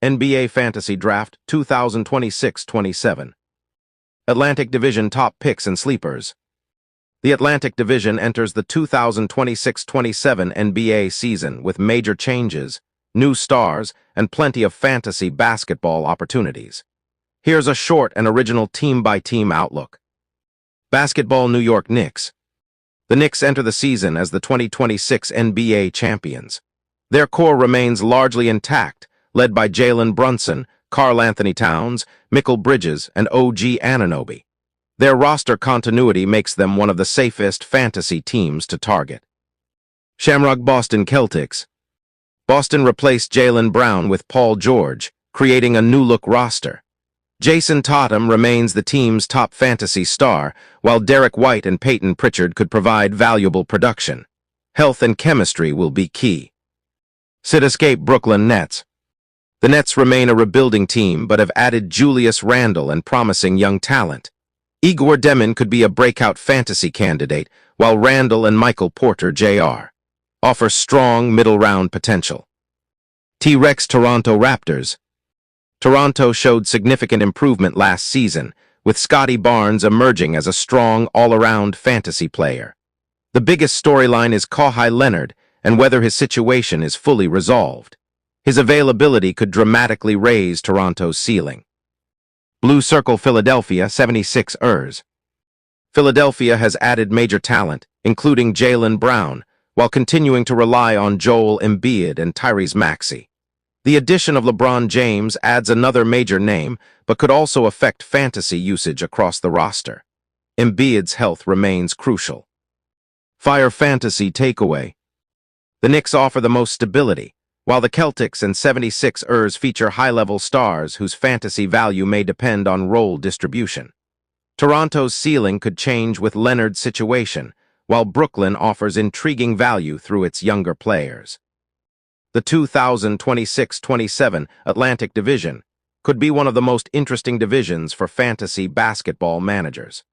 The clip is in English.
NBA Fantasy Draft 2026-27. Atlantic Division Top Picks and Sleepers. The Atlantic Division enters the 2026-27 NBA season with major changes, new stars, and plenty of fantasy basketball opportunities. Here's a short and original team-by-team outlook. Basketball New York Knicks. The Knicks enter the season as the 2026 NBA champions. Their core remains largely intact, led by Jalen Brunson, Karl Anthony Towns, Mikal Bridges, and OG Anunoby. Their roster continuity makes them one of the safest fantasy teams to target. Shamrock Boston Celtics. Boston replaced Jaylen Brown with Paul George, creating a new-look roster. Jason Tatum remains the team's top fantasy star, while Derek White and Peyton Pritchard could provide valuable production. Health and chemistry will be key. Cityscape Brooklyn Nets. The Nets remain a rebuilding team but have added Julius Randle and promising young talent. Igor Demin could be a breakout fantasy candidate, while Randle and Michael Porter Jr. offer strong middle-round potential. T-Rex Toronto Raptors. Toronto showed significant improvement last season, with Scotty Barnes emerging as a strong all-around fantasy player. The biggest storyline is Kawhi Leonard and whether his situation is fully resolved. His availability could dramatically raise Toronto's ceiling. Blue Circle Philadelphia 76ers. Philadelphia has added major talent, including Jaylen Brown, while continuing to rely on Joel Embiid and Tyrese Maxey. The addition of LeBron James adds another major name, but could also affect fantasy usage across the roster. Embiid's health remains crucial. Fire Fantasy Takeaway. The Knicks offer the most stability, while the Celtics and 76ers feature high-level stars whose fantasy value may depend on role distribution. Toronto's ceiling could change with Leonard's situation, while Brooklyn offers intriguing value through its younger players. The 2026-27 Atlantic Division could be one of the most interesting divisions for fantasy basketball managers.